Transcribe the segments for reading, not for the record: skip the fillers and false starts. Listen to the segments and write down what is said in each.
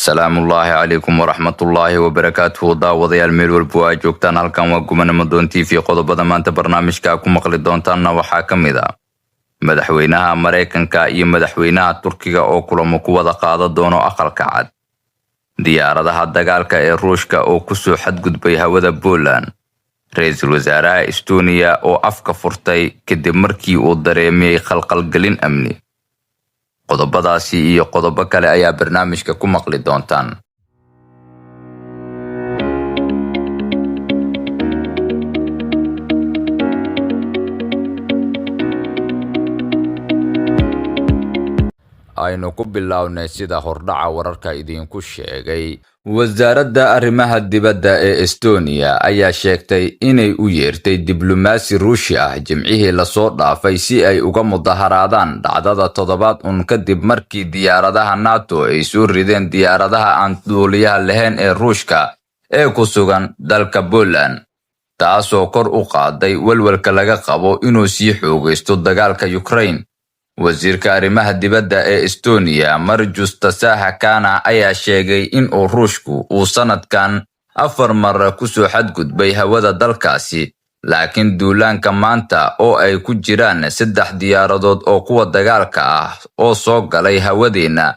السلام الله عليكم ورحمة الله وبركاته داوديال ميل والبوا joogtaan halkan waa gumanimo doontii fi qodobada maanta barnaamijka ku maqli doontaanna waxaa ka mid ah madaxweynaha Mareykanka iyo madaxweynaha Turkiga oo kulamo ku wada qaada doono aqalka cad diyaaradaha dagaalka ee Ruushka oo ku soo xadgudbay hawada Poland ra'iisul wasaaraha Estonia oo afka furtay kadib markii uu dareemay khalkhalgelin amni qodobadaasi iyo qodobo kale ayaa barnaamijka ku maqli doontaan aynu ku bilownay sida hordhaca wararka idinku sheegay wasaaradda arrimaha dibadda ee Estonia ayaa sheegtay inay u yeertay diblomaasi Ruushi ah jimcihii la soo dhaafay si ay uga mudaharaadaan dhacdada toddobaad kadib markii diyaaradaha NATO ay soo rideen diyaaradaha aan duuliyaha lahayn ee Ruushka ee ku sugan dalka Poland taasoo kor u qaaday walwalka laga qabo inuu sii xoogaysto dagaalka Ukraine wasiirka arrimaha dibadda ee Estonia Marjus Tasahakana ayaa sheegay in Ruushku uu sanadkan 4 mar ku soo xadgudbay hawada dalkaasi laakiin duulaanka maanta oo ay ku jiraan 3 diyaaradood oo kuwa dagaalka ah oo soo galay hawadeena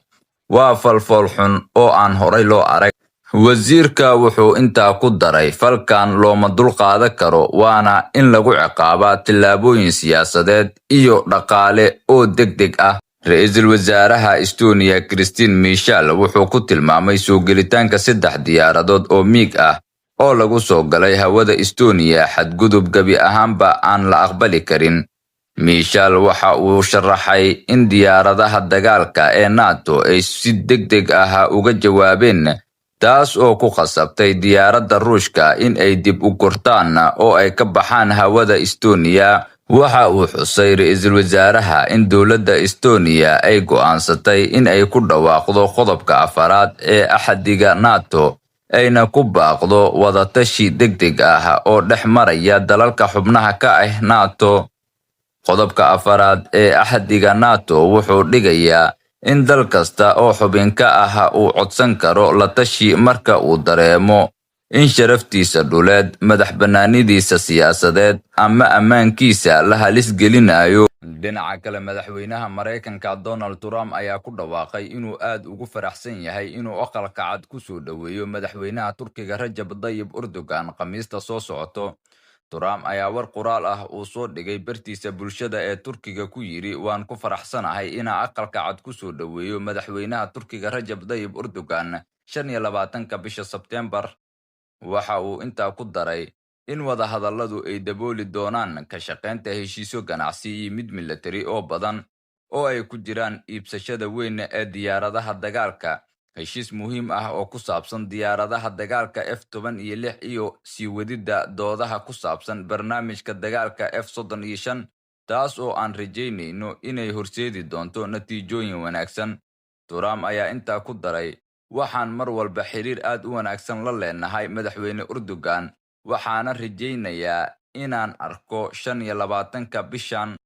waa falfol xun oo aan horay loo arag wasiirka wuxuu intaa ku daray falkan looma dulqaadan karo waana in lagu ciqaabaa tillaabooyin siyaasadeed iyo dhaqaale oo degdeg ah ra'iisul wasaaraha Estonia Christine Michel wuxuu ku tilmaamay soo gelitaanka 3 diyaaradood oo miig ah oo lagu soo galay hawada Estonia xadgudub gabi ahaanba aan la aqbali karin Michel waxa uu sharaxay in diyaaradaha dagaalka ee NATO ay si degdeg ah uga jawaabeen taas oo ku khasabtay diyaaradda Ruushka in ay dib u gurtaan oo ay ka baxaan hawada Estonia waxa uu xusay ra'iisul wasaaraha in dawladda Estonia ay go'aansatay in ay ku dhawaaqdo qodobka afaraad ee axadiga NATO ayna ku baaqdo wadatashi degdeg ah oo dhex maraya dalalka xubnaha ka ah NATO qodobka afaraad ee axadiga NATO wuxuu dhigayaa in dal kasta oo xubin ka ah uu codsan karo la tashi marka uu dareemo in sharaftiisa dhuleed madaxbannaanidiisa siyaasadeed ama ammaankiisa la halis gelinayo dhinaca kale madaxweynaha Mareykanka Donald Trump ayaa ku dhawaaqay inuu aad ugu faraxsan yahay inuu aqalka cad ku soo dhaweeyo madaxweynaha Turkiga Rajab Tayyip Erdogan khamiista soo socoto Trump ayaa war qoraal ah uu soo dhigay bartiisa bulshada ee Turkiga ku yiri waan ku faraxsanahay inaan aqalka cad ku soo dhaweeyo madaxweynaha Turkiga Rajab Tayyip Erdogan 25 bisha Sebtembar waxa uu intaa ku daray in wada hadalladu ay dabooli doonaan ka shaqeynta heshiisyo ganacsi iyo mid military oo badan oo ay ku jiraan iibsashada weyn ee diyaaradaha dagaalka heshiis muhiim ah oo ku saabsan diyaaradaha dagaalka F-16 iyo sii wadida doodaha ku saabsan barnaamijka dagaalka F-35 taas oo aan rajaynayno inay horseedi doonto natiijooyin wanaagsan Trump ayaa intaa ku daray waxaan mar walba xiriir aad u wanaagsan la leenahay madaxweyne Erdogan waxaana rajaynayaa inaan arko 25 bishan